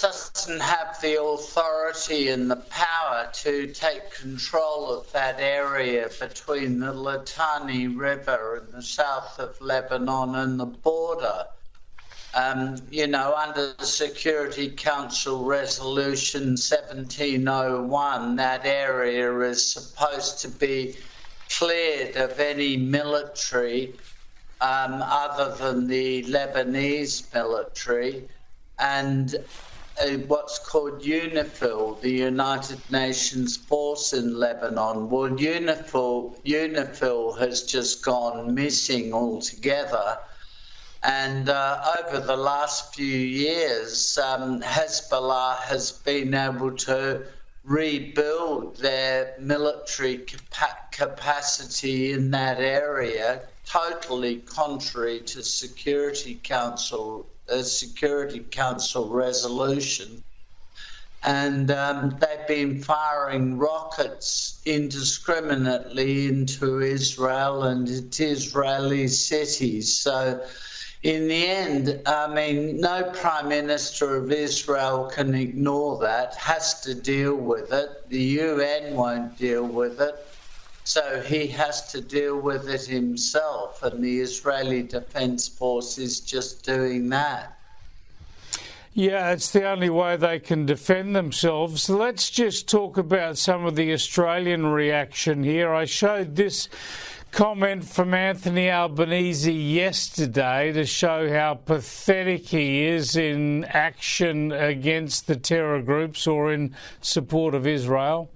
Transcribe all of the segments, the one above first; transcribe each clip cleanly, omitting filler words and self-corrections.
doesn't have the authority and the power to take control of that area between the Litani River in the south of Lebanon and the border. Under the Security Council Resolution 1701, that area is supposed to be cleared of any military other than the Lebanese military, and what's called UNIFIL, the United Nations Force in Lebanon. Well, UNIFIL has just gone missing altogether. And over the last few years, Hezbollah has been able to rebuild their military capacity in that area, totally contrary to Security Council resolution. And they've been firing rockets indiscriminately into Israel and into Israeli cities. So in the end, no Prime Minister of Israel can ignore that, has to deal with it. The UN won't deal with it. So he has to deal with it himself, and the Israeli Defense Force is just doing that. Yeah, it's the only way they can defend themselves. Let's just talk about some of the Australian reaction here. I showed this comment from Anthony Albanese yesterday to show how pathetic he is in action against the terror groups or in support of Israel.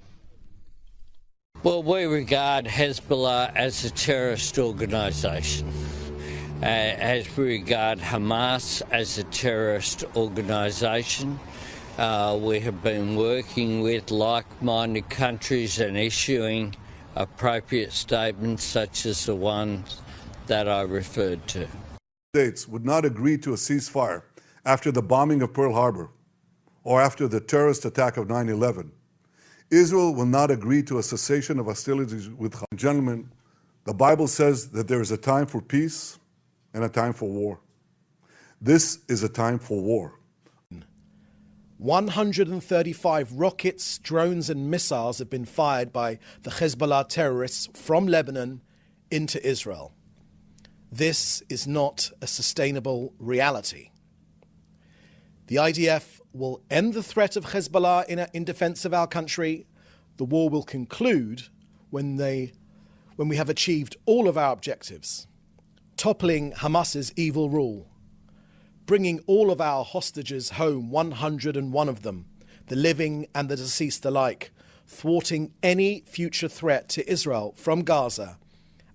Well, we regard Hezbollah as a terrorist organisation, as we regard Hamas as a terrorist organisation. We have been working with like-minded countries and issuing appropriate statements such as the ones that I referred to. States would not agree to a ceasefire after the bombing of Pearl Harbor or after the terrorist attack of 9/11. Israel will not agree to a cessation of hostilities with Hamas. Gentlemen, the Bible says that there is a time for peace and a time for war. This is a time for war. 135 rockets, drones and missiles have been fired by the Hezbollah terrorists from Lebanon into Israel. This is not a sustainable reality. The IDF will end the threat of Hezbollah in defense of our country. The war will conclude when we have achieved all of our objectives, toppling Hamas's evil rule, bringing all of our hostages home, 101 of them, the living and the deceased alike, thwarting any future threat to Israel from Gaza,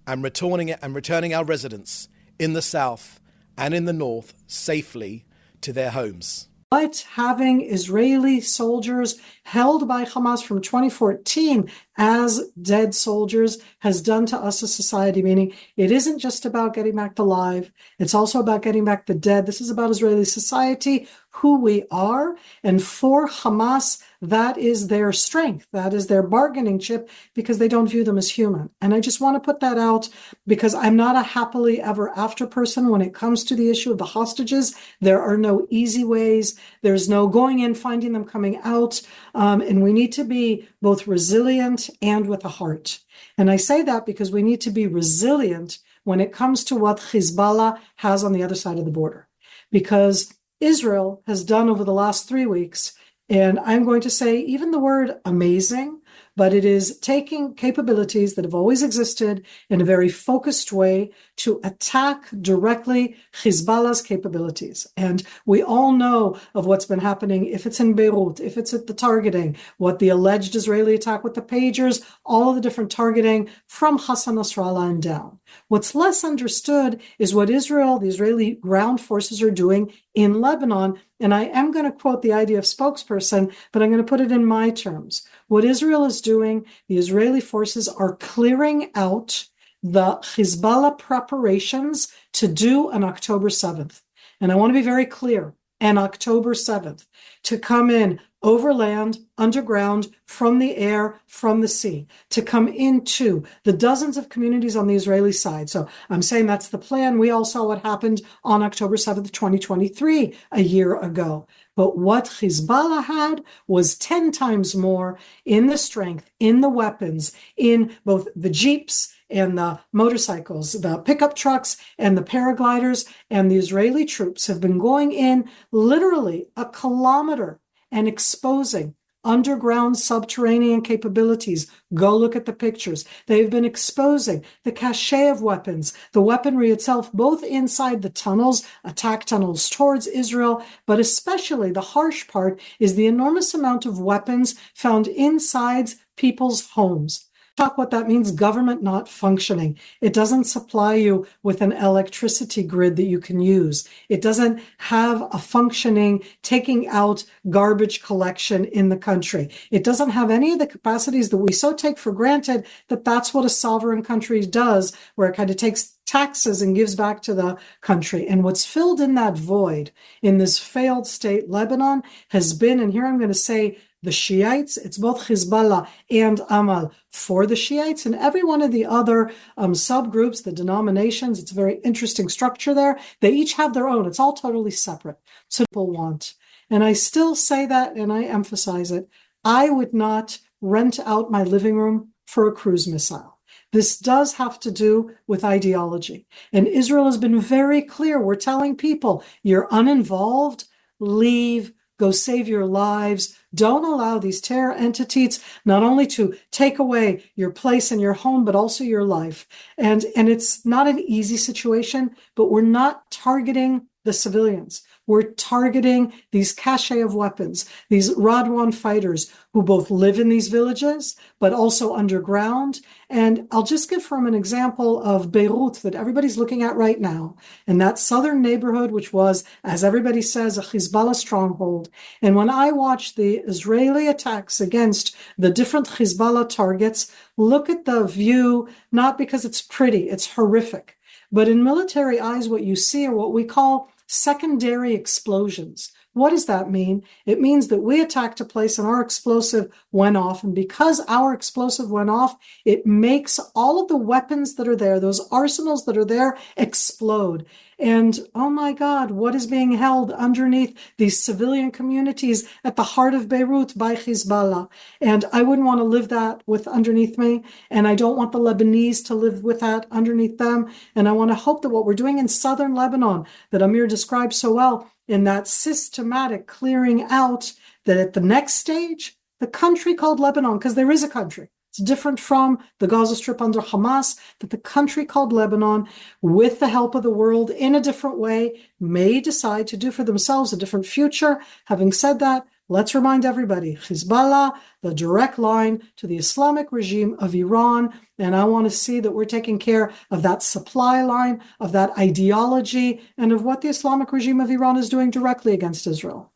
and returning our residents in the south and in the north safely to their homes. What having Israeli soldiers held by Hamas from 2014 as dead soldiers has done to us as society, meaning it isn't just about getting back the live, it's also about getting back the dead. This is about Israeli society, who we are, and for Hamas, that is their strength, that is their bargaining chip, because they don't view them as human. And I just want to put that out because I'm not a happily ever after person when it comes to the issue of the hostages. There are no easy ways. There's no going in, finding them, coming out. And we need to be both resilient and with a heart. And I say that because we need to be resilient when it comes to what Hezbollah has on the other side of the border. Because Israel has done over the last 3 weeks, and I'm going to say even the word amazing, but it is taking capabilities that have always existed in a very focused way to attack directly Hezbollah's capabilities. And we all know of what's been happening, if it's in Beirut, if it's at the targeting, what the alleged Israeli attack with the pagers, all of the different targeting from Hassan Nasrallah and down. What's less understood is what Israel, the Israeli ground forces are doing in Lebanon. And I am going to quote the IDF spokesperson, but I'm going to put it in my terms. What Israel is doing, the Israeli forces are clearing out the Hezbollah preparations to do on October 7th. And I want to be very clear, on October 7th, to come in overland, underground, from the air, from the sea, to come into the dozens of communities on the Israeli side. So I'm saying that's the plan. We all saw what happened on October 7th, 2023, a year ago. But what Hezbollah had was 10 times more in the strength, in the weapons, in both the jeeps and the motorcycles, the pickup trucks and the paragliders, and the Israeli troops have been going in literally a kilometer and exposing underground subterranean capabilities. Go look at the pictures. They've been exposing the cache of weapons, the weaponry itself, both inside the tunnels, attack tunnels towards Israel, but especially the harsh part is the enormous amount of weapons found inside people's homes. Talk what that means, government not functioning. It doesn't supply you with an electricity grid that you can use. It doesn't have a functioning taking out garbage collection in the country. It doesn't have any of the capacities that we so take for granted that that's what a sovereign country does, where it kind of takes taxes and gives back to the country. And what's filled in that void in this failed state, Lebanon, has been, and here I'm going to say, the Shiites. It's both Hezbollah and Amal for the Shiites, and every one of the other subgroups, the denominations. It's a very interesting structure there. They each have their own. It's all totally separate. So people want. And I still say that, and I emphasize it. I would not rent out my living room for a cruise missile. This does have to do with ideology. And Israel has been very clear. We're telling people, you're uninvolved, leave, go save your lives. Don't allow these terror entities not only to take away your place and your home, but also your life. And it's not an easy situation, but we're not targeting the civilians. We're targeting these cache of weapons, these Radwan fighters who both live in these villages, but also underground. And I'll just give from an example of Beirut that everybody's looking at right now, in that southern neighborhood, which was, as everybody says, a Hezbollah stronghold. And when I watch the Israeli attacks against the different Hezbollah targets, look at the view, not because it's pretty, it's horrific. But in military eyes, what you see are what we call secondary explosions. What does that mean? It means that we attacked a place and our explosive went off. And because our explosive went off, it makes all of the weapons that are there, those arsenals that are there, explode. And oh my God, what is being held underneath these civilian communities at the heart of Beirut by Hezbollah? And I wouldn't want to live that with underneath me. And I don't want the Lebanese to live with that underneath them. And I want to hope that what we're doing in southern Lebanon, that Amir described so well, in that systematic clearing out, that at the next stage, the country called Lebanon, because there is a country, it's different from the Gaza Strip under Hamas, that the country called Lebanon, with the help of the world in a different way, may decide to do for themselves a different future. Having said that, let's remind everybody, Hezbollah, the direct line to the Islamic regime of Iran, and I want to see that we're taking care of that supply line, of that ideology, and of what the Islamic regime of Iran is doing directly against Israel.